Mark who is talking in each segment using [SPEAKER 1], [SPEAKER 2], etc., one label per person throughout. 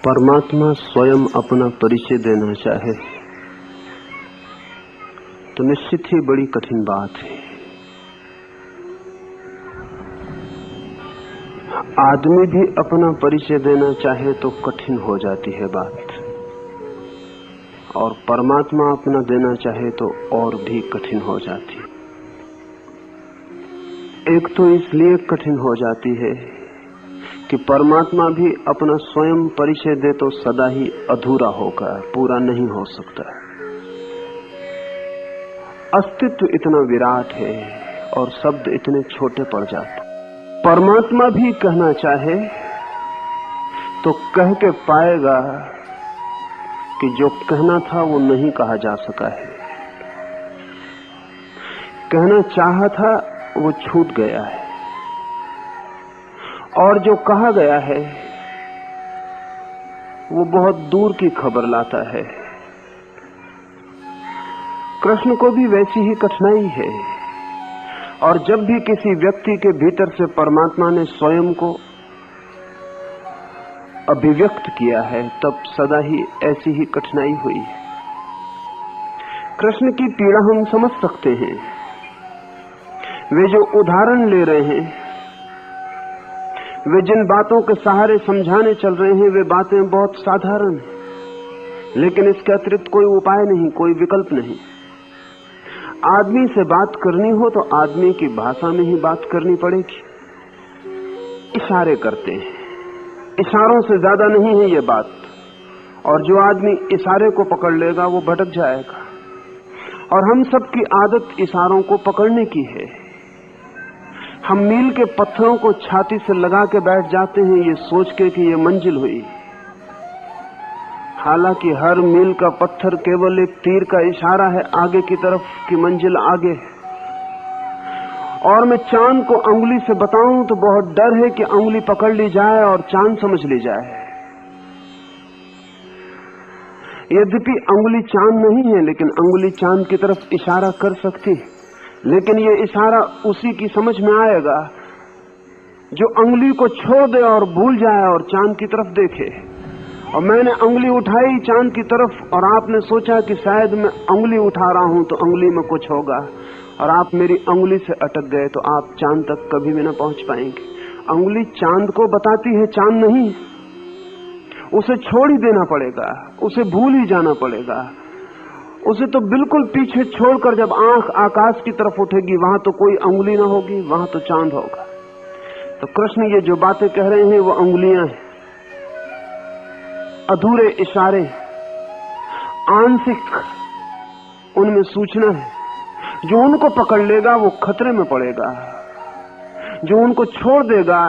[SPEAKER 1] परमात्मा स्वयं अपना परिचय देना चाहे तो निश्चित ही बड़ी कठिन बात है। आदमी भी अपना परिचय देना चाहे तो कठिन हो जाती है बात, और परमात्मा अपना देना चाहे तो और भी कठिन हो जाती है। एक तो इसलिए कठिन हो जाती है कि परमात्मा भी अपना स्वयं परिचय दे तो सदा ही अधूरा होगा, पूरा नहीं हो सकता। अस्तित्व इतना विराट है और शब्द इतने छोटे पड़ जाते। परमात्मा भी कहना चाहे तो कह के पाएगा कि जो कहना था वो नहीं कहा जा सका है, कहना चाहा था वो छूट गया है, और जो कहा गया है वो बहुत दूर की खबर लाता है। कृष्ण को भी वैसी ही कठिनाई है, और जब भी किसी व्यक्ति के भीतर से परमात्मा ने स्वयं को अभिव्यक्त किया है तब सदा ही ऐसी ही कठिनाई हुई है। कृष्ण की पीड़ा हम समझ सकते हैं। वे जो उदाहरण ले रहे हैं, वे जिन बातों के सहारे समझाने चल रहे हैं, वे बातें बहुत साधारण हैं, लेकिन इसके अतिरिक्त कोई उपाय नहीं, कोई विकल्प नहीं। आदमी से बात करनी हो तो आदमी की भाषा में ही बात करनी पड़ेगी। इशारे करते हैं, इशारों से ज्यादा नहीं है ये बात, और जो आदमी इशारे को पकड़ लेगा वो भटक जाएगा। और हम सबकी आदत इशारों को पकड़ने की है। हम मील के पत्थरों को छाती से लगा के बैठ जाते हैं ये सोच के कि ये मंजिल हुई, हालांकि हर मील का पत्थर केवल एक तीर का इशारा है आगे की तरफ की मंजिल आगे है। और मैं चांद को अंगुली से बताऊं तो बहुत डर है कि अंगुली पकड़ ली जाए और चांद समझ ली जाए। यद्यपि अंगुली चांद नहीं है, लेकिन अंगुली चांद की तरफ इशारा कर सकती है। लेकिन ये इशारा उसी की समझ में आएगा जो अंगुली को छोड़ दे और भूल जाए और चांद की तरफ देखे। और मैंने अंगुली उठाई चांद की तरफ, और आपने सोचा कि शायद मैं अंगुली उठा रहा हूं तो अंगुली में कुछ होगा, और आप मेरी अंगुली से अटक गए तो आप चांद तक कभी भी न पहुंच पाएंगे। अंगुली चांद को बताती है, चांद नहीं। उसे छोड़ ही देना पड़ेगा, उसे भूल ही जाना पड़ेगा। उसे तो बिल्कुल पीछे छोड़कर जब आंख आकाश की तरफ उठेगी, वहां तो कोई अंगुली ना होगी, वहां तो चांद होगा। तो कृष्ण ये जो बातें कह रहे हैं वो अंगुलियां हैं, अधूरे इशारे, आंशिक उनमें सूचना है। जो उनको पकड़ लेगा वो खतरे में पड़ेगा, जो उनको छोड़ देगा,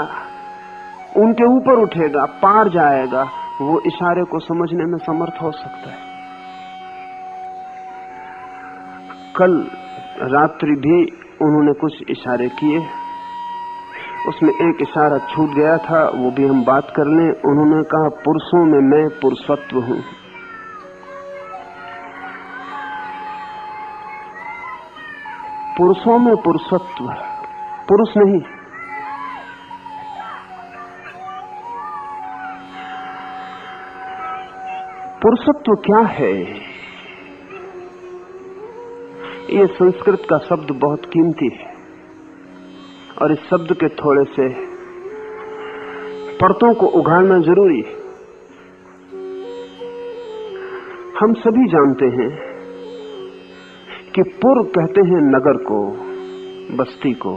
[SPEAKER 1] उनके ऊपर उठेगा, पार जाएगा, वो इशारे को समझने में समर्थ हो सकता है। कल रात्रि भी उन्होंने कुछ इशारे किए, उसमें एक इशारा छूट गया था, वो भी हम बात कर लें। उन्होंने कहा पुरुषों में मैं पुरुषत्व हूं। पुरुषों में पुरुषत्व, पुरुष नहीं। पुरुषत्व क्या है? ये संस्कृत का शब्द बहुत कीमती है, और इस शब्द के थोड़े से परतों को उघाड़ना जरूरी है। हम सभी जानते हैं कि पुर कहते हैं नगर को, बस्ती को।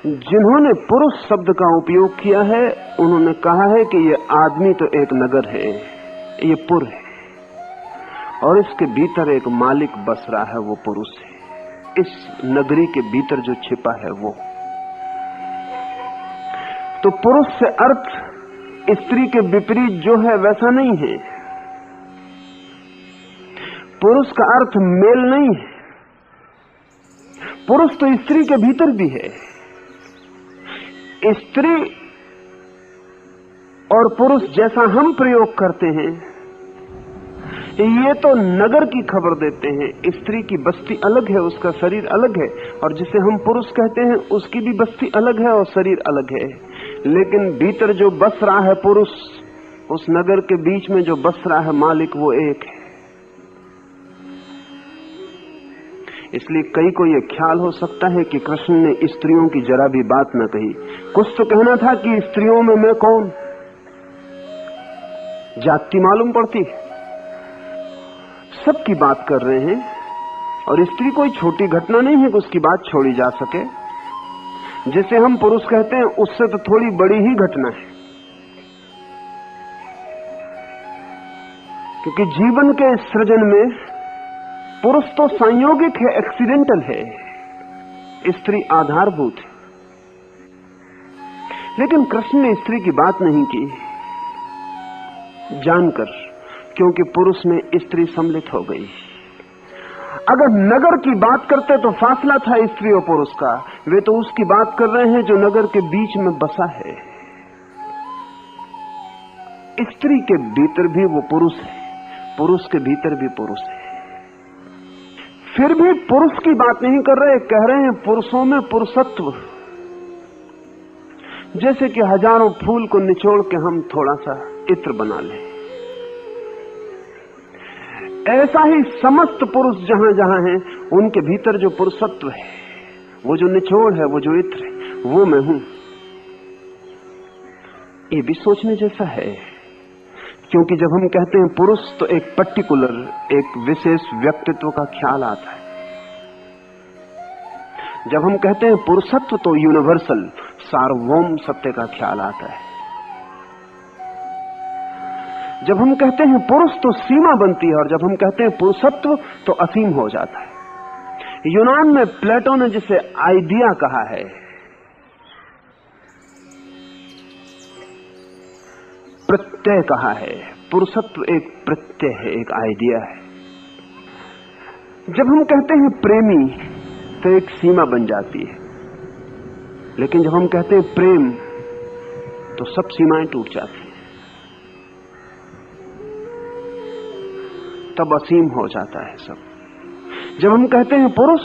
[SPEAKER 1] जिन्होंने पुरुष शब्द का उपयोग किया है उन्होंने कहा है कि ये आदमी तो एक नगर है, ये पुर है, और इसके भीतर एक मालिक बस रहा है, वो पुरुष है। इस नगरी के भीतर जो छिपा है वो। तो पुरुष से अर्थ स्त्री के विपरीत जो है वैसा नहीं है। पुरुष का अर्थ मेल नहीं है। पुरुष तो स्त्री के भीतर भी है। स्त्री और पुरुष जैसा हम प्रयोग करते हैं, ये तो नगर की खबर देते हैं। स्त्री की बस्ती अलग है, उसका शरीर अलग है, और जिसे हम पुरुष कहते हैं उसकी भी बस्ती अलग है और शरीर अलग है। लेकिन भीतर जो बस रहा है पुरुष, उस नगर के बीच में जो बस रहा है मालिक, वो एक है। इसलिए कई को यह ख्याल हो सकता है कि कृष्ण ने स्त्रियों की जरा भी बात न कही। कुछ तो कहना था कि स्त्रियों में मैं कौन, जाति मालूम पड़ती, सबकी बात कर रहे हैं। और स्त्री कोई छोटी घटना नहीं है कि उसकी बात छोड़ी जा सके। जिसे हम पुरुष कहते हैं उससे तो थोड़ी बड़ी ही घटना है, क्योंकि जीवन के सृजन में पुरुष तो संयोगिक है, एक्सीडेंटल है, स्त्री आधारभूत है। लेकिन कृष्ण ने स्त्री की बात नहीं की जानकर, क्योंकि पुरुष में स्त्री सम्मिलित हो गई। अगर नगर की बात करते तो फासला था स्त्री और पुरुष का, वे तो उसकी बात कर रहे हैं जो नगर के बीच में बसा है। स्त्री के भीतर भी वो पुरुष है, पुरुष के भीतर भी पुरुष है। फिर भी पुरुष की बात नहीं कर रहे, कह रहे हैं पुरुषों में पुरुषत्व। जैसे कि हजारों फूल को निचोड़ के हम थोड़ा सा इत्र बना लें, ऐसा ही समस्त पुरुष जहां जहां हैं उनके भीतर जो पुरुषत्व है, वो जो निचोड़ है, वो जो इत्र है, वो मैं हूं। ये भी सोचने जैसा है, क्योंकि जब हम कहते हैं पुरुष तो एक पर्टिकुलर, एक विशेष व्यक्तित्व का ख्याल आता है। जब हम कहते हैं पुरुषत्व तो यूनिवर्सल, सार्वभौम सत्य का ख्याल आता है। जब हम कहते हैं पुरुष तो सीमा बनती है, और जब हम कहते हैं पुरुषत्व तो असीम हो जाता है। यूनान में प्लेटो ने जिसे आइडिया कहा है, प्रत्यय कहा है। पुरुषत्व एक प्रत्यय है, एक आइडिया है। जब हम कहते हैं प्रेमी तो एक सीमा बन जाती है, लेकिन जब हम कहते हैं प्रेम तो सब सीमाएं टूट जाती हैं, तब असीम हो जाता है सब। जब हम कहते हैं पुरुष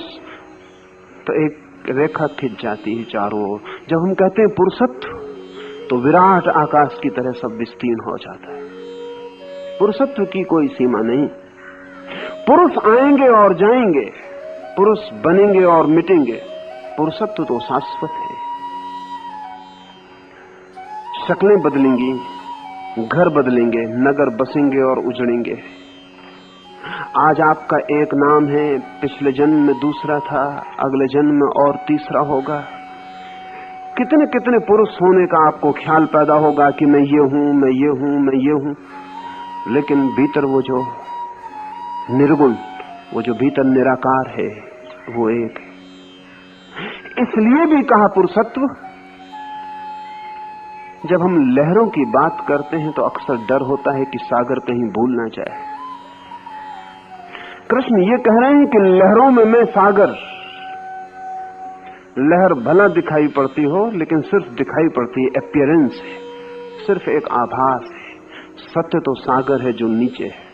[SPEAKER 1] तो एक रेखा खिंच जाती है चारों ओर। जब हम कहते हैं पुरुषत्व तो विराट आकाश की तरह सब विस्तीर्ण हो जाता है। पुरुषत्व की कोई सीमा नहीं। पुरुष आएंगे और जाएंगे, पुरुष बनेंगे और मिटेंगे, पुरुषत्व तो शाश्वत है। शक्लें बदलेंगी, घर बदलेंगे, नगर बसेंगे और उजड़ेंगे। आज आपका एक नाम है, पिछले जन्म में दूसरा था, अगले जन्म में और तीसरा होगा। कितने कितने पुरुष होने का आपको ख्याल पैदा होगा कि मैं ये हूं, मैं ये हूं, मैं ये हूं, लेकिन भीतर वो जो निर्गुण, वो जो भीतर निराकार है, वो एक है। इसलिए भी कहा पुरुषत्व। जब हम लहरों की बात करते हैं तो अक्सर डर होता है कि सागर कहीं भूल ना जाए। कृष्ण ये कह रहे हैं कि लहरों में मैं सागर। लहर भला दिखाई पड़ती हो, लेकिन सिर्फ दिखाई पड़ती है, अपीयरेंस है, सिर्फ एक आभास है। सत्य तो सागर है जो नीचे है।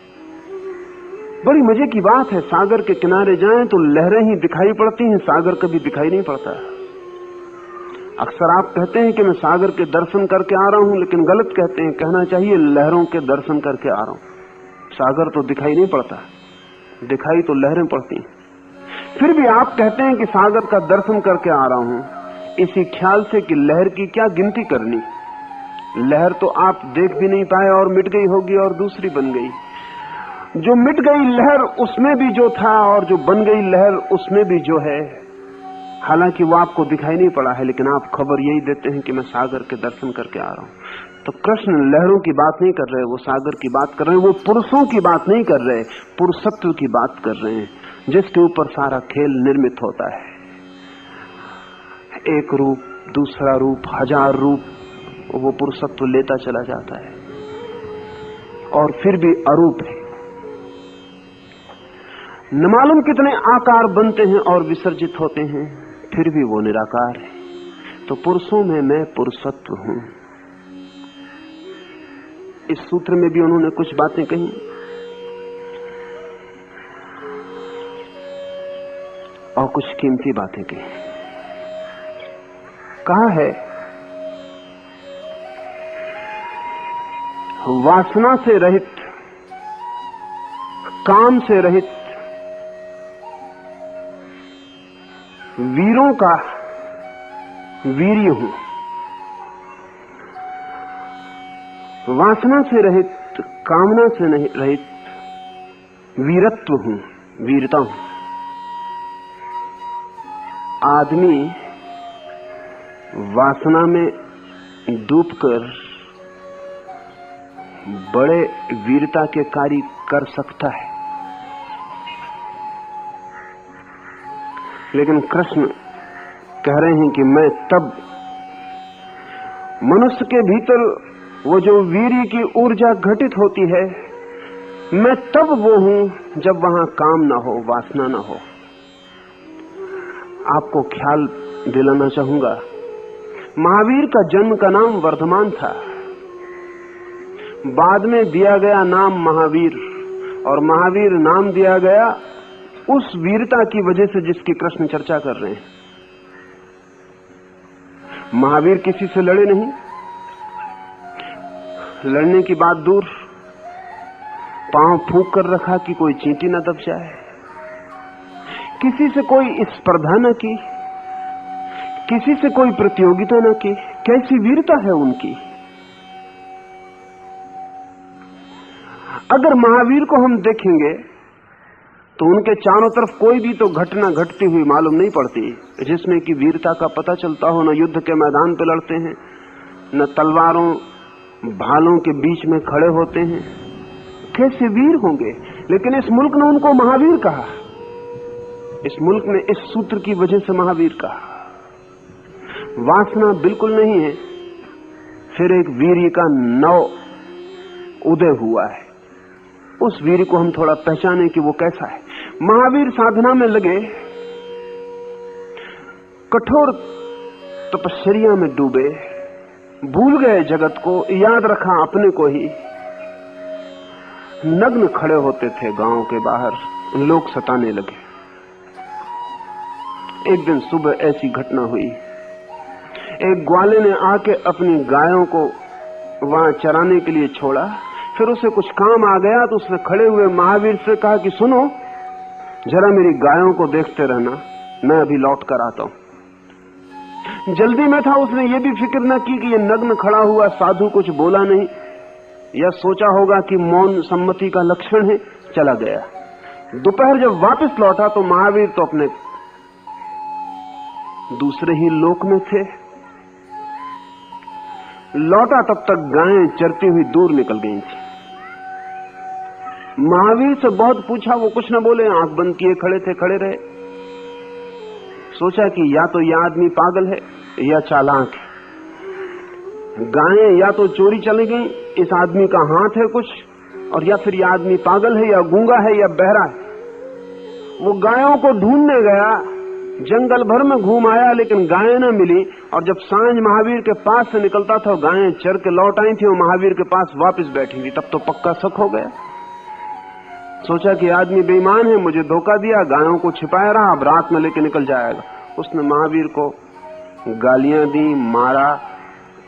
[SPEAKER 1] बड़ी मजे की बात है, सागर के किनारे जाएं तो लहरें ही दिखाई पड़ती हैं, सागर कभी दिखाई नहीं पड़ता। अक्सर आप कहते हैं कि मैं सागर के दर्शन करके आ रहा हूं, लेकिन गलत कहते हैं। कहना चाहिए लहरों के दर्शन करके आ रहा हूं। सागर तो दिखाई नहीं पड़ता, दिखाई तो लहरें पड़ती हैं। फिर भी आप कहते हैं कि सागर का दर्शन करके आ रहा हूं, इसी ख्याल से कि लहर की क्या गिनती करनी। लहर तो आप देख भी नहीं पाए और मिट गई होगी और दूसरी बन गई। जो मिट गई लहर उसमें भी जो था, और जो बन गई लहर उसमें भी जो है, हालांकि वो आपको दिखाई नहीं पड़ा है, लेकिन आप खबर यही देते हैं कि मैं सागर के दर्शन करके आ रहा हूं। तो कृष्ण लहरों की बात नहीं कर रहे, वो सागर की बात कर रहे हैं। वो पुरुषों की बात नहीं कर रहे, पुरुषत्व की बात कर रहे हैं, जिसके ऊपर सारा खेल निर्मित होता है। एक रूप, दूसरा रूप, हजार रूप, वो पुरुषत्व लेता चला जाता है, और फिर भी अरूप है। न मालूम कितने आकार बनते हैं और विसर्जित होते हैं, फिर भी वो निराकार है। तो पुरुषों में मैं पुरुषत्व हूं। इस सूत्र में भी उन्होंने कुछ बातें कही, और कुछ कीमती बातें कही। कहा है वासना से रहित, काम से रहित वीरों का वीर्य हूं। वासना से रहित, कामना से नहीं रहित वीरत्व हूं, वीरता हूं। आदमी वासना में डूबकर बड़े वीरता के कार्य कर सकता है, लेकिन कृष्ण कह रहे हैं कि मैं तब, मनुष्य के भीतर वो जो वीर्य की ऊर्जा घटित होती है, मैं तब वो हूं जब वहां काम ना हो, वासना ना हो। आपको ख्याल दिलाना चाहूंगा, महावीर का जन्म का नाम वर्धमान था, बाद में दिया गया नाम महावीर, और महावीर नाम दिया गया उस वीरता की वजह से जिसकी कृष्ण चर्चा कर रहे हैं। महावीर किसी से लड़े नहीं, लड़ने की बात दूर, पांव फूंक कर रखा कि कोई चींटी न दब जाए, किसी से कोई स्पर्धा न की, किसी से कोई प्रतियोगिता न की। कैसी वीरता है उनकी। अगर महावीर को हम देखेंगे तो उनके चारों तरफ कोई भी तो घटना घटती हुई मालूम नहीं पड़ती जिसमें कि वीरता का पता चलता हो। न युद्ध के मैदान पर लड़ते हैं, न तलवारों भालों के बीच में खड़े होते हैं। कैसे वीर होंगे। लेकिन इस मुल्क ने उनको महावीर कहा, इस मुल्क ने इस सूत्र की वजह से महावीर कहा। वासना बिल्कुल नहीं है, फिर एक वीर्य का नव उदय हुआ है। उस वीर को हम थोड़ा पहचाने कि वो कैसा है। महावीर साधना में लगे, कठोर तपस्या में डूबे, भूल गए जगत को, याद रखा अपने को ही। नग्न खड़े होते थे गांव के बाहर, लोग सताने लगे। एक दिन सुबह ऐसी घटना हुई, एक ग्वाले ने आके अपनी गायों को वहां चराने के लिए छोड़ा। फिर उसे कुछ काम आ गया तो उसने खड़े हुए महावीर से कहा कि सुनो, जरा मेरी गायों को देखते रहना, मैं अभी लौट कर आता हूं। जल्दी में था, उसने ये भी फिक्र न की कि ये नग्न खड़ा हुआ साधु कुछ बोला नहीं, या सोचा होगा कि मौन सम्मति का लक्षण है, चला गया। दोपहर जब वापस लौटा तो महावीर तो अपने दूसरे ही लोक में थे। लौटा तब तक गायें चरती हुई दूर निकल गई थी। महावीर से बहुत पूछा, वो कुछ न बोले, आंख बंद किए खड़े थे, खड़े रहे। सोचा कि या तो यह आदमी पागल है या चालाक है। गायें या तो चोरी चली गई, इस आदमी का हाथ है कुछ, और या फिर यह आदमी पागल है या गूंगा है या बहरा है। वो गायों को ढूंढने गया, जंगल भर में घूम आया, लेकिन गायें न मिली। और जब सांझ महावीर के पास से निकलता था, गायें चर के लौट आई थी और महावीर के पास वापस बैठी थी। तब तो पक्का शक हो गया। सोचा कि आदमी बेईमान है, मुझे धोखा दिया, गायों को छिपाया रहा, अब रात में लेके निकल जाएगा। उसने महावीर को गालियां दी, मारा,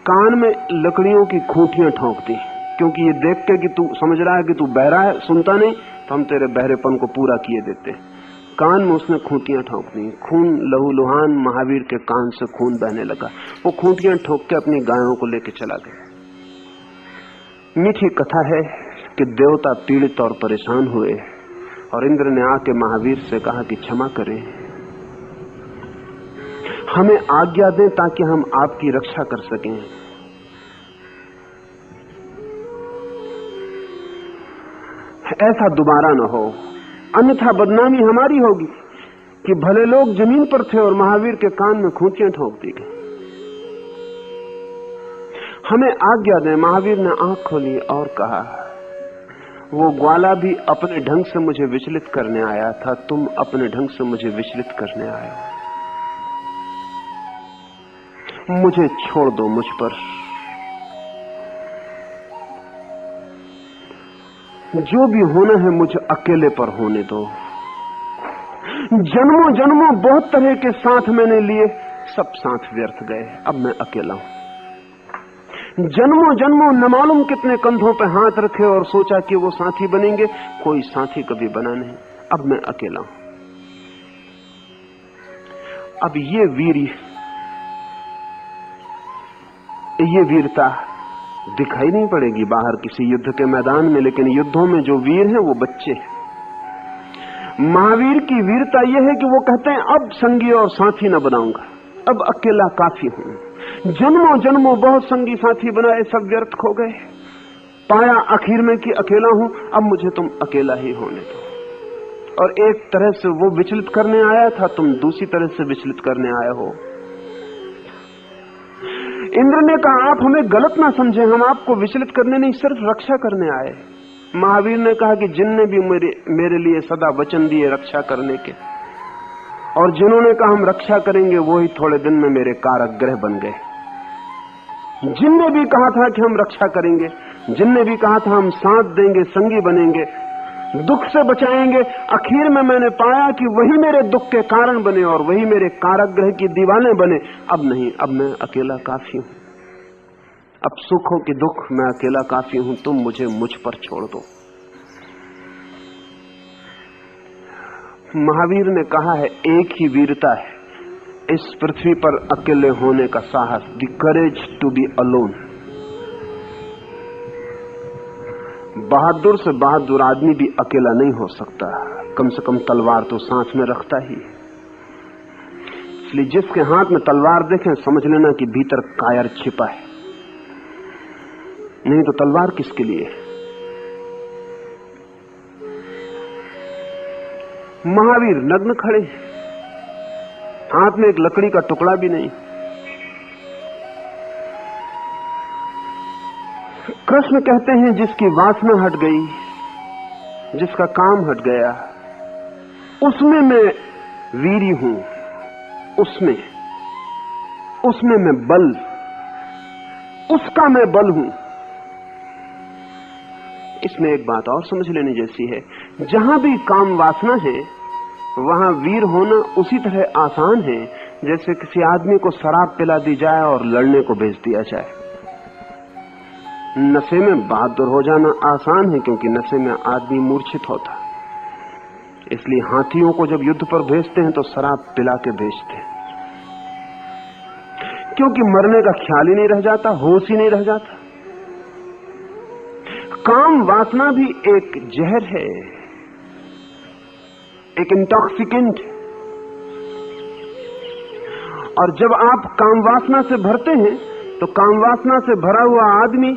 [SPEAKER 1] कान में लकड़ियों की खूंटियां ठोंक दी, क्योंकि ये देख के कि तू समझ रहा है कि तू बहरा है, सुनता नहीं, तो हम तेरे बहरेपन को पूरा किए देते। कान में उसने खूंटियां ठोंक दी, खून लहूलुहान महावीर के कान से खून बहने लगा। वो खूंटियां ठोक के अपनी गायों को लेके चला गया। मीठी कथा है कि देवता पीड़ित और परेशान हुए और इंद्र ने आके महावीर से कहा कि क्षमा करें, हमें आज्ञा दें ताकि हम आपकी रक्षा कर सकें। ऐसा दोबारा न हो, अन्यथा बदनामी हमारी होगी कि भले लोग जमीन पर थे और महावीर के कान में खूंटियां ठोक दी गई। हमें आज्ञा दें। महावीर ने आंख खोली और कहा, वो ग्वाला भी अपने ढंग से मुझे विचलित करने आया था, तुम अपने ढंग से मुझे विचलित करने आए हो। मुझे छोड़ दो, मुझ पर जो भी होना है मुझे अकेले पर होने दो। जन्मों जन्मों बहुत तरह के साथ मैंने लिए, सब साथ व्यर्थ गए, अब मैं अकेला हूं। जन्मों जन्मों न मालूम कितने कंधों पे हाथ रखे और सोचा कि वो साथी बनेंगे, कोई साथी कभी बना नहीं। अब मैं अकेला हूं। अब ये वीरता दिखाई नहीं पड़ेगी बाहर किसी युद्ध के मैदान में, लेकिन युद्धों में जो वीर हैं वो बच्चे हैं। महावीर की वीरता यह है कि वो कहते हैं अब संगी और साथी न बनाऊंगा, अब अकेला काफी हूं। जन्मों जन्मों बहुत संगी साथी बनाए, सब व्यर्थ खो गए। पाया आखिर में कि अकेला हूं, अब मुझे तुम अकेला ही होने दो। और एक तरह से वो विचलित करने आया था, तुम दूसरी तरह से विचलित करने आए हो। इंद्र ने कहा आप हमें गलत ना समझे, हम आपको विचलित करने नहीं, सिर्फ रक्षा करने आए। महावीर ने कहा कि जिनने भी मेरे लिए सदा वचन दिए रक्षा करने के, और जिन्होंने कहा हम रक्षा करेंगे, वो ही थोड़े दिन में मेरे कारागृह बन गए। जिनने भी कहा था कि हम रक्षा करेंगे, जिनने भी कहा था हम साथ देंगे, संगी बनेंगे, दुख से बचाएंगे, आखिर में मैंने पाया कि वही मेरे दुख के कारण बने और वही मेरे कारागृह की दीवारें बने। अब नहीं, अब मैं अकेला काफी हूं। अब सुख हो कि दुख, मैं अकेला काफी हूं। तुम मुझे मुझ पर छोड़ दो। महावीर ने कहा है एक ही वीरता है इस पृथ्वी पर अकेले होने का साहस, the courage to be alone. बहादुर से बहादुर आदमी भी अकेला नहीं हो सकता, कम से कम तलवार तो साथ में रखता ही। इसलिए जिसके हाथ में तलवार देखें समझ लेना कि भीतर कायर छिपा है, नहीं तो तलवार किसके लिए? महावीर नग्न खड़े, हाथ में एक लकड़ी का टुकड़ा भी नहीं। कृष्ण कहते हैं जिसकी वासना हट गई, जिसका काम हट गया, उसमें मैं वीरी हूं, उसमें मैं बल, उसका मैं बल हूं। इसमें एक बात और समझ लेने जैसी है, जहां भी काम वासना है वहां वीर होना उसी तरह आसान है जैसे किसी आदमी को शराब पिला दी जाए और लड़ने को भेज दिया जाए। नशे में बहादुर हो जाना आसान है क्योंकि नशे में आदमी मूर्छित होता, इसलिए हाथियों को जब युद्ध पर भेजते हैं तो शराब पिला के भेजते हैं, क्योंकि मरने का ख्याल ही नहीं रह जाता, होश ही नहीं रह जाता। काम वासना भी एक जहर है, एक इंटॉक्सिकेंट। और जब आप काम वासना से भरते हैं तो काम वासना से भरा हुआ आदमी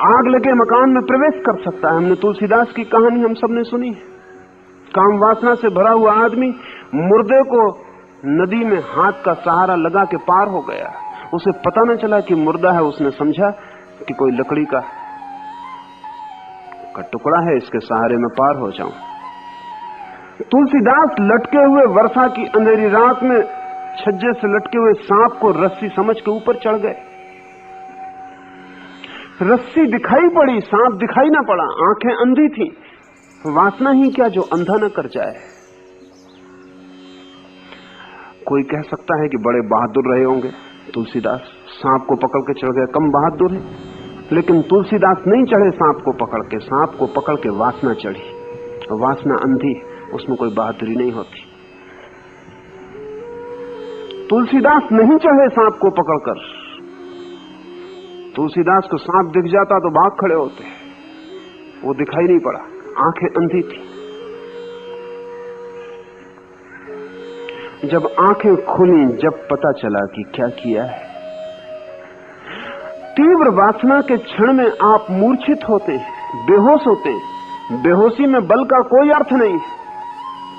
[SPEAKER 1] आग लगे मकान में प्रवेश कर सकता है। हमने तुलसीदास की कहानी हम सबने सुनी है। काम वासना से भरा हुआ आदमी मुर्दे को नदी में हाथ का सहारा लगा के पार हो गया, उसे पता न चला कि मुर्दा है, उसने समझा कि कोई लकड़ी का टुकड़ा है, इसके सहारे में पार हो जाऊं। तुलसीदास लटके हुए वर्षा की अंधेरी रात में छज्जे से लटके हुए सांप को रस्सी समझ के ऊपर चढ़ गए। रस्सी दिखाई पड़ी, सांप दिखाई ना पड़ा, आंखें अंधी थी। वासना ही क्या जो अंधा न कर जाए। कोई कह सकता है कि बड़े बहादुर रहे होंगे तुलसीदास, सांप को पकड़ के चढ़ गए, कम बहादुर है। लेकिन तुलसीदास नहीं चढ़े सांप को पकड़ के, सांप को पकड़ के वासना चढ़ी। वासना अंधी, उसमें कोई बहादुरी नहीं होती। तुलसीदास नहीं चढ़े सांप को पकड़कर, तुलसीदास को सांप दिख जाता तो भाग खड़े होते, वो दिखाई नहीं पड़ा, आंखें अंधी थी। जब आंखें खुली, जब पता चला कि क्या किया है। तीव्र वासना के क्षण में आप मूर्छित होते हैं, बेहोश होते हैं। बेहोशी में बल का कोई अर्थ नहीं है।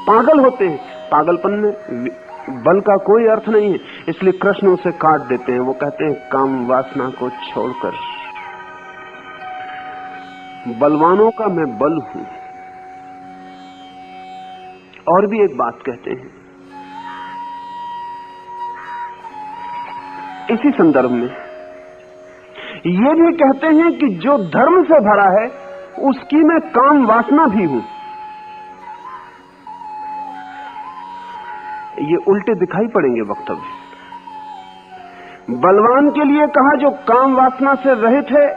[SPEAKER 1] पागल होते हैं, पागलपन में बल का कोई अर्थ नहीं है। इसलिए कृष्ण उसे काट देते हैं। वो कहते हैं काम वासना को छोड़कर बलवानों का मैं बल हूं। और भी एक बात कहते हैं इसी संदर्भ में, ये भी कहते हैं कि जो धर्म से भरा है उसकी मैं काम वासना भी हूं। ये उल्टे दिखाई पड़ेंगे वक्तव्य। बलवान के लिए कहा जो काम वासना से रहित है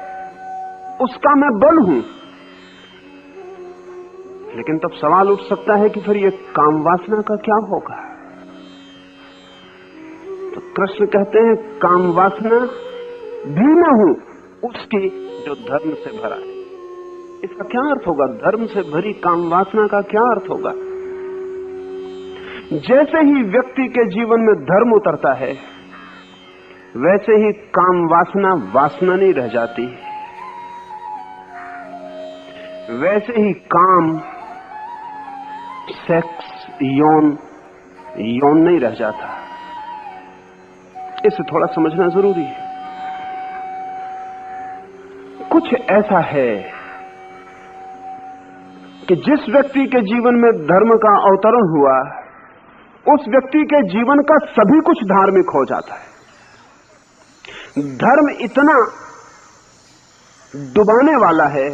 [SPEAKER 1] उसका मैं बल हूं। लेकिन तब सवाल उठ सकता है कि फिर ये काम वासना का क्या होगा? तो कृष्ण कहते हैं काम वासना भी मैं हूं उसकी जो धर्म से भरा है। इसका क्या अर्थ होगा? धर्म से भरी काम वासना का क्या अर्थ होगा? जैसे ही व्यक्ति के जीवन में धर्म उतरता है वैसे ही काम वासना वासना नहीं रह जाती, वैसे ही काम सेक्स यौन नहीं रह जाता। इसे थोड़ा समझना जरूरी है। कुछ ऐसा है कि जिस व्यक्ति के जीवन में धर्म का अवतरण हुआ उस व्यक्ति के जीवन का सभी कुछ धार्मिक हो जाता है। धर्म इतना डुबाने वाला है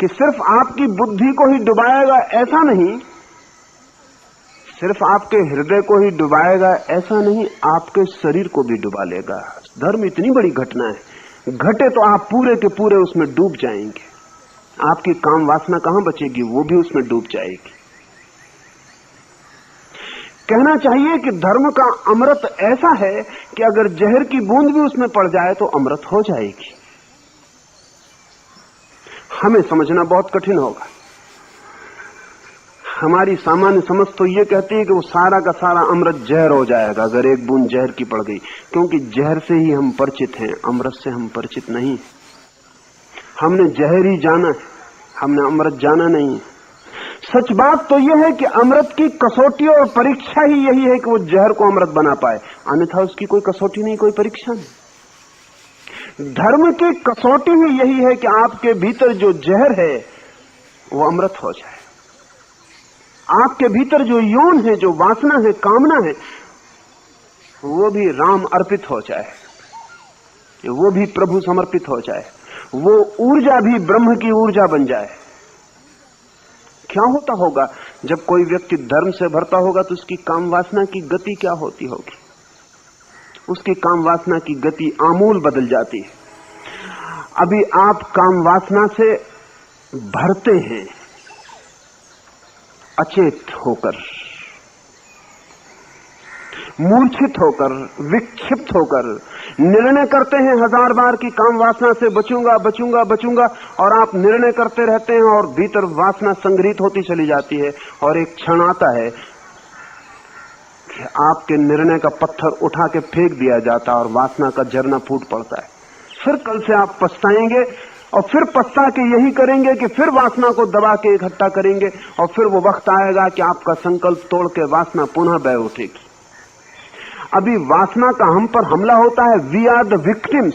[SPEAKER 1] कि सिर्फ आपकी बुद्धि को ही डुबाएगा ऐसा नहीं, सिर्फ आपके हृदय को ही डुबाएगा ऐसा नहीं, आपके शरीर को भी डुबा लेगा। धर्म इतनी बड़ी घटना है, घटे तो आप पूरे के पूरे उसमें डूब जाएंगे। आपकी काम वासना कहां बचेगी? वो भी उसमें डूब जाएगी। कहना चाहिए कि धर्म का अमृत ऐसा है कि अगर जहर की बूंद भी उसमें पड़ जाए तो अमृत हो जाएगी। हमें समझना बहुत कठिन होगा। हमारी सामान्य समझ तो ये कहती है कि वो सारा का सारा अमृत जहर हो जाएगा अगर एक बूंद जहर की पड़ गई, क्योंकि जहर से ही हम परिचित हैं, अमृत से हम परिचित नहीं। हमने जहर ही जाना है, हमने अमृत जाना नहीं है। सच बात तो यह है कि अमृत की कसौटी और परीक्षा ही यही है कि वो जहर को अमृत बना पाए, अन्यथा उसकी कोई कसौटी नहीं, कोई परीक्षा नहीं। धर्म की कसौटी ही यही है कि आपके भीतर जो जहर है वो अमृत हो जाए, आपके भीतर जो यौन है, जो वासना है, कामना है, वो भी राम अर्पित हो जाए, वो भी प्रभु समर्पित हो जाए, वो ऊर्जा भी ब्रह्म की ऊर्जा बन जाए। क्या होता होगा जब कोई व्यक्ति धर्म से भरता होगा तो उसकी काम वासना की गति क्या होती होगी? उसकी काम वासना की गति आमूल बदल जाती है। अभी आप काम वासना से भरते हैं अचेत होकर, मूर्छित होकर, विक्षिप्त होकर निर्णय करते हैं हजार बार कि काम वासना से बचूंगा बचूंगा बचूंगा, और आप निर्णय करते रहते हैं और भीतर वासना संग्रहित होती चली जाती है, और एक क्षण आता है कि आपके निर्णय का पत्थर उठा के फेंक दिया जाता है और वासना का झरना फूट पड़ता है। फिर कल से आप पछताएंगे और फिर पछता के यही करेंगे कि फिर वासना को दबा के इकट्ठा करेंगे, और फिर वो वक्त आएगा कि आपका संकल्प तोड़ के वासना पुनः बह उठेगी। अभी वासना का हम पर हमला होता है, वी आर द विक्टिम्स।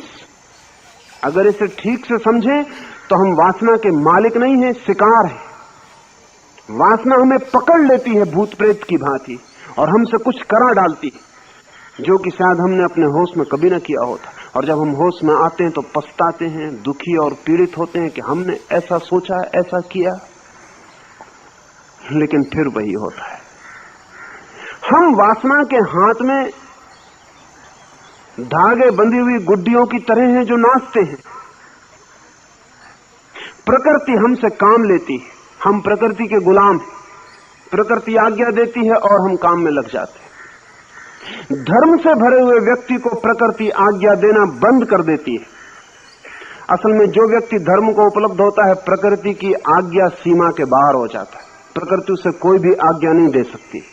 [SPEAKER 1] अगर इसे ठीक से समझें तो हम वासना के मालिक नहीं हैं, शिकार हैं। वासना हमें पकड़ लेती है भूत प्रेत की भांति और हमसे कुछ करा डालती है जो कि शायद हमने अपने होश में कभी ना किया होता, और जब हम होश में आते हैं तो पछताते हैं, दुखी और पीड़ित होते हैं कि हमने ऐसा सोचा, ऐसा किया, लेकिन फिर वही होता है। हम वासना के हाथ में धागे बंधी हुई गुड्डियों की तरह हैं जो नाचते हैं। प्रकृति हमसे काम लेती है, हम प्रकृति के गुलाम हैं। प्रकृति आज्ञा देती है और हम काम में लग जाते हैं। धर्म से भरे हुए व्यक्ति को प्रकृति आज्ञा देना बंद कर देती है। असल में जो व्यक्ति धर्म को उपलब्ध होता है, प्रकृति की आज्ञा सीमा के बाहर हो जाता है। प्रकृति उसे कोई भी आज्ञा नहीं दे सकती,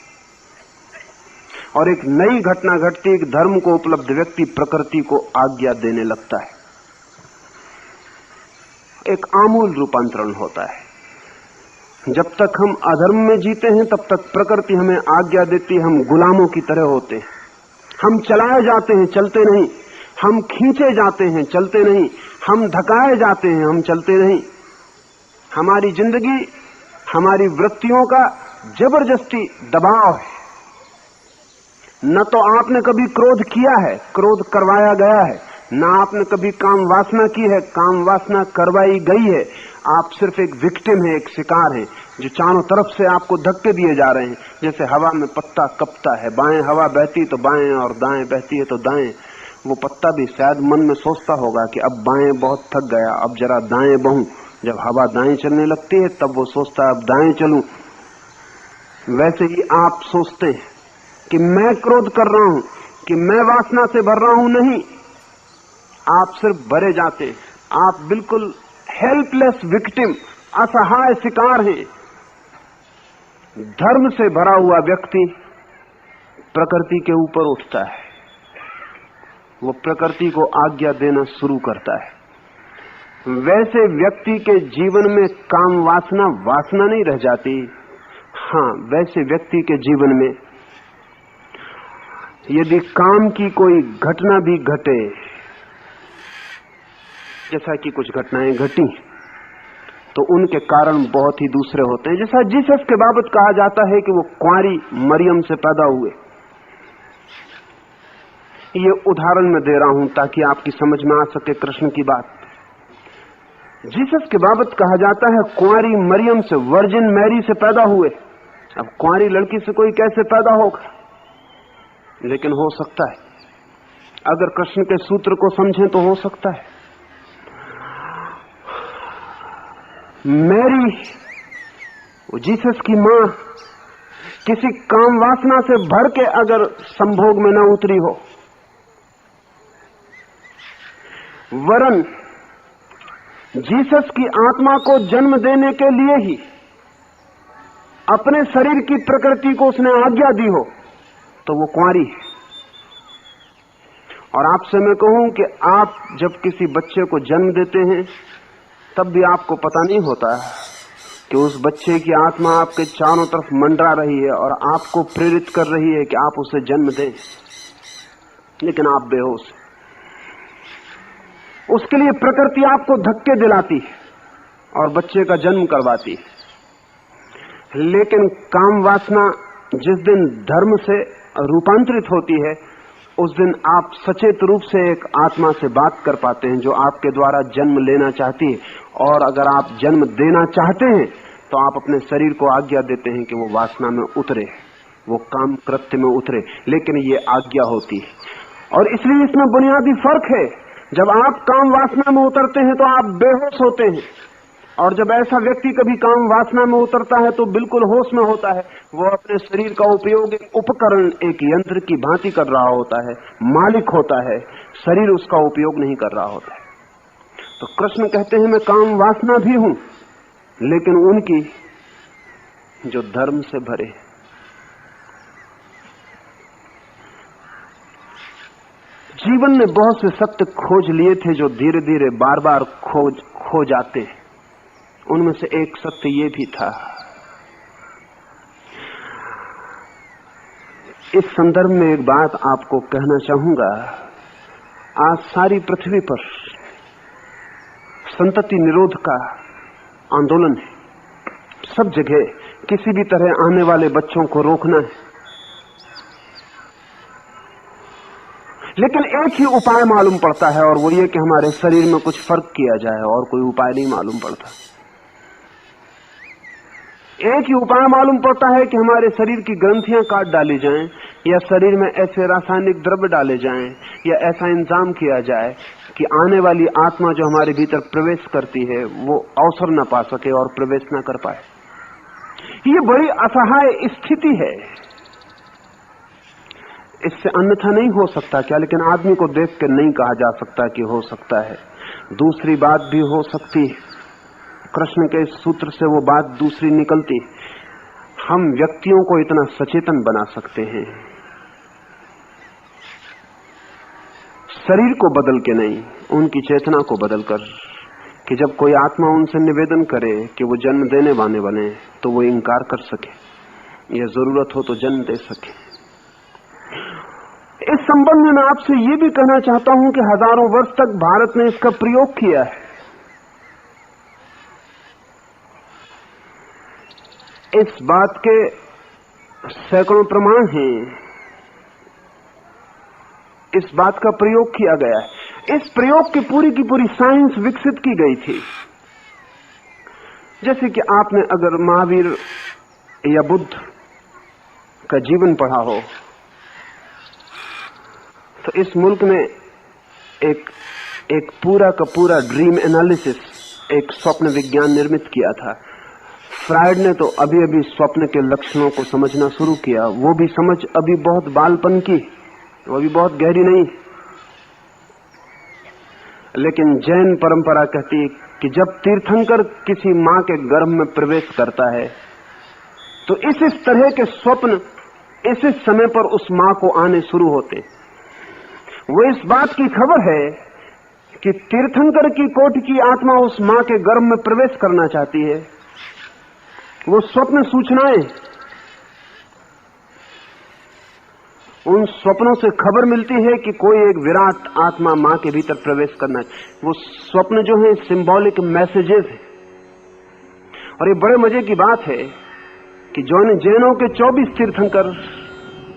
[SPEAKER 1] और एक नई घटना घटती है कि धर्म को उपलब्ध व्यक्ति प्रकृति को आज्ञा देने लगता है। एक आमूल रूपांतरण होता है। जब तक हम अधर्म में जीते हैं तब तक प्रकृति हमें आज्ञा देती है, हम गुलामों की तरह होते हैं। हम चलाए जाते हैं, चलते नहीं। हम खींचे जाते हैं, चलते नहीं। हम धकाए जाते हैं, हम चलते नहीं। हमारी जिंदगी, हमारी वृत्तियों का जबरदस्ती दबाव है। न तो आपने कभी क्रोध किया है, क्रोध करवाया गया है, न आपने कभी काम वासना की है, काम वासना करवाई गई है। आप सिर्फ एक विक्टिम है, एक शिकार है जो चारों तरफ से आपको धक्के दिए जा रहे हैं। जैसे हवा में पत्ता कपता है, बाएं हवा बहती तो बाएं और दाएं बहती है तो दाएं। वो पत्ता भी शायद मन में सोचता होगा कि अब बाएं बहुत थक गया, अब जरा दाएं बहूं। जब हवा दाएं चलने लगती है तब वो सोचता है अब दाएं चलूं। वैसे ही आप सोचते हैं कि मैं क्रोध कर रहा हूं, कि मैं वासना से भर रहा हूं। नहीं, आप सिर्फ भरे जाते, आप बिल्कुल हेल्पलेस विक्टिम, असहाय शिकार हैं। धर्म से भरा हुआ व्यक्ति प्रकृति के ऊपर उठता है, वो प्रकृति को आज्ञा देना शुरू करता है। वैसे व्यक्ति के जीवन में काम वासना वासना नहीं रह जाती। हाँ, वैसे व्यक्ति के जीवन में यदि काम की कोई घटना भी घटे, जैसा कि कुछ घटनाएं घटी, तो उनके कारण बहुत ही दूसरे होते हैं। जैसा जीसस के बाबत कहा जाता है कि वो कुंवारी मरियम से पैदा हुए। ये उदाहरण मैं दे रहा हूं ताकि आपकी समझ में आ सके कृष्ण की बात। जीसस के बाबत कहा जाता है कुंवारी मरियम से, वर्जिन मैरी से पैदा हुए। अब कुंवारी लड़की से कोई कैसे पैदा होगा, लेकिन हो सकता है। अगर कृष्ण के सूत्र को समझें तो हो सकता है। मैरी, जीसस की मां, किसी काम वासना से भर के अगर संभोग में न उतरी हो, वरन जीसस की आत्मा को जन्म देने के लिए ही अपने शरीर की प्रकृति को उसने आज्ञा दी हो, तो वो कुंवारी है। और आपसे मैं कहूं कि आप जब किसी बच्चे को जन्म देते हैं तब भी आपको पता नहीं होता कि उस बच्चे की आत्मा आपके चारों तरफ मंडरा रही है और आपको प्रेरित कर रही है कि आप उसे जन्म दें, लेकिन आप बेहोश हैं। उसके लिए प्रकृति आपको धक्के दिलाती है और बच्चे का जन्म करवाती है। लेकिन काम वासना जिस दिन धर्म से रूपांतरित होती है, उस दिन आप सचेत रूप से एक आत्मा से बात कर पाते हैं जो आपके द्वारा जन्म लेना चाहती है। और अगर आप जन्म देना चाहते हैं तो आप अपने शरीर को आज्ञा देते हैं कि वो वासना में उतरे, वो काम कृत्य में उतरे, लेकिन ये आज्ञा होती है। और इसलिए इसमें बुनियादी फर्क है। जब आप काम वासना में उतरते हैं तो आप बेहोश होते हैं, और जब ऐसा व्यक्ति कभी काम वासना में उतरता है तो बिल्कुल होश में होता है। वो अपने शरीर का उपयोग एक उपकरण, एक यंत्र की भांति कर रहा होता है, मालिक होता है, शरीर उसका उपयोग नहीं कर रहा होता है। तो कृष्ण कहते हैं मैं काम वासना भी हूं, लेकिन उनकी जो धर्म से भरे। जीवन में बहुत से सत्य खोज लिए थे जो धीरे धीरे बार बार खो जाते हैं। उनमें से एक सत्य ये भी था। इस संदर्भ में एक बात आपको कहना चाहूंगा। आज सारी पृथ्वी पर संतति निरोध का आंदोलन है। सब जगह किसी भी तरह आने वाले बच्चों को रोकना है। लेकिन एक ही उपाय मालूम पड़ता है, और वो ये कि हमारे शरीर में कुछ फर्क किया जाए, और कोई उपाय नहीं मालूम पड़ता। एक ही उपाय मालूम पड़ता है कि हमारे शरीर की ग्रंथियां काट डाली जाएं, या शरीर में ऐसे रासायनिक द्रव्य डाले जाएं, या ऐसा इंतजाम किया जाए कि आने वाली आत्मा जो हमारे भीतर प्रवेश करती है वो अवसर न पा सके और प्रवेश न कर पाए। ये बड़ी असहाय स्थिति है। इससे अन्यथा नहीं हो सकता क्या? लेकिन आदमी को देख के नहीं कहा जा सकता कि हो सकता है। दूसरी बात भी हो सकती है। कृष्ण के सूत्र से वो बात दूसरी निकलती। हम व्यक्तियों को इतना सचेतन बना सकते हैं, शरीर को बदल के नहीं, उनकी चेतना को बदलकर, कि जब कोई आत्मा उनसे निवेदन करे कि वो जन्म देने वाले बने तो वो इनकार कर सके, या जरूरत हो तो जन्म दे सके। इस संबंध में मैं आपसे ये भी कहना चाहता हूं कि हजारों वर्ष तक भारत ने इसका प्रयोग किया है। इस बात के सैकड़ों प्रमाण हैं। इस बात का प्रयोग किया गया है। इस प्रयोग की पूरी साइंस विकसित की गई थी। जैसे कि आपने अगर महावीर या बुद्ध का जीवन पढ़ा हो तो इस मुल्क में एक पूरा का पूरा ड्रीम एनालिसिस, एक स्वप्न विज्ञान निर्मित किया था। फ्रायड ने तो अभी अभी स्वप्न के लक्षणों को समझना शुरू किया। वो भी समझ अभी बहुत बालपन की, वो भी बहुत गहरी नहीं। लेकिन जैन परंपरा कहती है कि जब तीर्थंकर किसी मां के गर्भ में प्रवेश करता है तो इस तरह के स्वप्न इस समय पर उस मां को आने शुरू होते। वो इस बात की खबर है कि तीर्थंकर की कोटि की आत्मा उस मां के गर्भ में प्रवेश करना चाहती है। वो स्वप्न सूचनाएं, उन स्वप्नों से खबर मिलती है कि कोई एक विराट आत्मा मां के भीतर प्रवेश करना है। वो स्वप्न जो है सिंबॉलिक मैसेजेस है। और ये बड़े मजे की बात है कि जैनों के 24 तीर्थंकर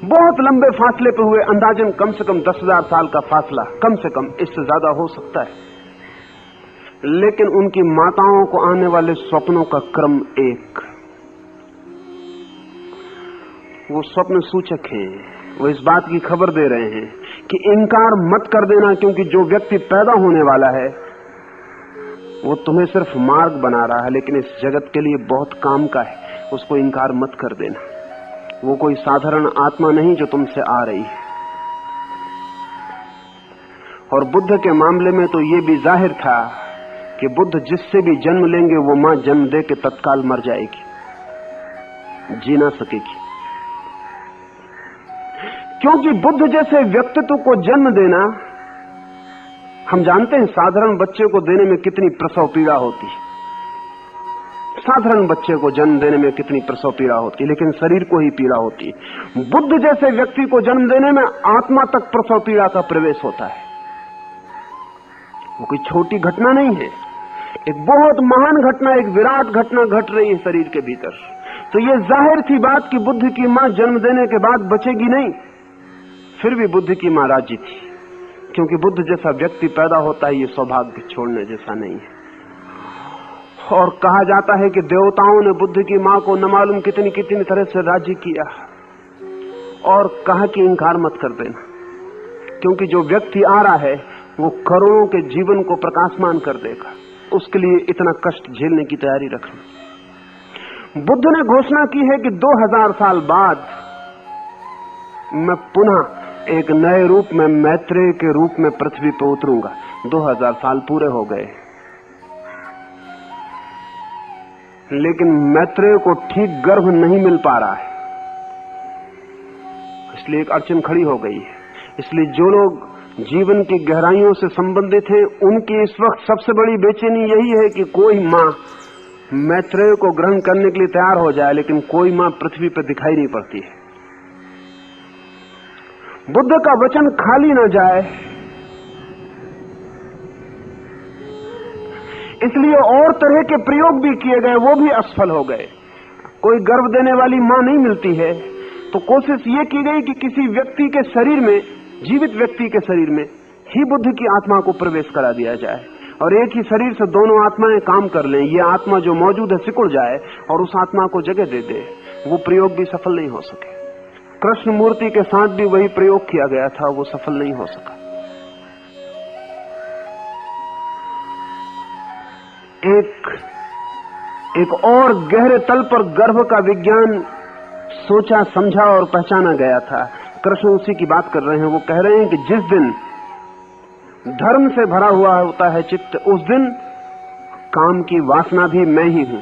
[SPEAKER 1] बहुत लंबे फासले पे हुए, अंदाजन कम से कम 10,000 साल का फासला, कम से कम, इससे ज्यादा हो सकता है, लेकिन उनकी माताओं को आने वाले स्वप्नों का क्रम एक। वो स्वप्न सूचक हैं। वो इस बात की खबर दे रहे हैं कि इनकार मत कर देना, क्योंकि जो व्यक्ति पैदा होने वाला है वो तुम्हें सिर्फ मार्ग बना रहा है, लेकिन इस जगत के लिए बहुत काम का है। उसको इनकार मत कर देना। वो कोई साधारण आत्मा नहीं जो तुमसे आ रही है। और बुद्ध के मामले में तो ये भी जाहिर था कि बुद्ध जिससे भी जन्म लेंगे वो मां जन्म दे के तत्काल मर जाएगी, जी ना सकेगी। क्योंकि बुद्ध जैसे व्यक्तित्व को जन्म देना, हम जानते हैं साधारण बच्चे को देने में कितनी प्रसव पीड़ा होती है। साधारण बच्चे को जन्म देने में कितनी प्रसव पीड़ा होती है, लेकिन शरीर को ही पीड़ा होती है। बुद्ध जैसे व्यक्ति को जन्म देने में आत्मा तक प्रसव पीड़ा का प्रवेश होता है। वो कोई छोटी घटना नहीं है, एक बहुत महान घटना, एक विराट घटना घट रही है शरीर के भीतर। तो ये जाहिर थी बात कि बुद्ध की मां जन्म देने के बाद बचेगी नहीं। फिर भी बुद्ध की मां राजी थी, क्योंकि बुद्ध जैसा व्यक्ति पैदा होता है ये सौभाग्य छोड़ने जैसा नहीं है। और कहा जाता है कि देवताओं ने बुद्ध की मां को न मालूम कितनी कितनी तरह से राजी किया और कहा कि इनकार मत कर देना, क्योंकि जो व्यक्ति आ रहा है वो करोड़ों के जीवन को प्रकाशमान कर देगा। उसके लिए इतना कष्ट झेलने की तैयारी रखना। बुद्ध ने घोषणा की है कि 2000 साल बाद मैं पुनः एक नए रूप में मैत्रेय के रूप में पृथ्वी पर उतरूंगा। 2000 साल पूरे हो गए, लेकिन मैत्रेय को ठीक गर्भ नहीं मिल पा रहा है, इसलिए एक अड़चन खड़ी हो गई है। इसलिए जो लोग जीवन की गहराइयों से संबंधित हैं, उनकी इस वक्त सबसे बड़ी बेचैनी यही है कि कोई मां मैत्रेय को ग्रहण करने के लिए तैयार हो जाए, लेकिन कोई मां पृथ्वी पर दिखाई नहीं पड़ती है। बुद्ध का वचन खाली न जाए, इसलिए और तरह के प्रयोग भी किए गए, वो भी असफल हो गए। कोई गर्भ देने वाली मां नहीं मिलती है, तो कोशिश ये की गई कि किसी व्यक्ति के शरीर में, जीवित व्यक्ति के शरीर में ही बुद्ध की आत्मा को प्रवेश करा दिया जाए और एक ही शरीर से दोनों आत्माएं काम कर लें। ये आत्मा जो मौजूद है सिकुड़ जाए और उस आत्मा को जगह दे दे। वो प्रयोग भी सफल नहीं हो सके। कृष्ण मूर्ति के साथ भी वही प्रयोग किया गया था, वो सफल नहीं हो सका। एक और गहरे तल पर गर्भ का विज्ञान सोचा, समझा और पहचाना गया था। कृष्ण उसी की बात कर रहे हैं। वो कह रहे हैं कि जिस दिन धर्म से भरा हुआ होता है चित्त, उस दिन काम की वासना भी मैं ही हूं।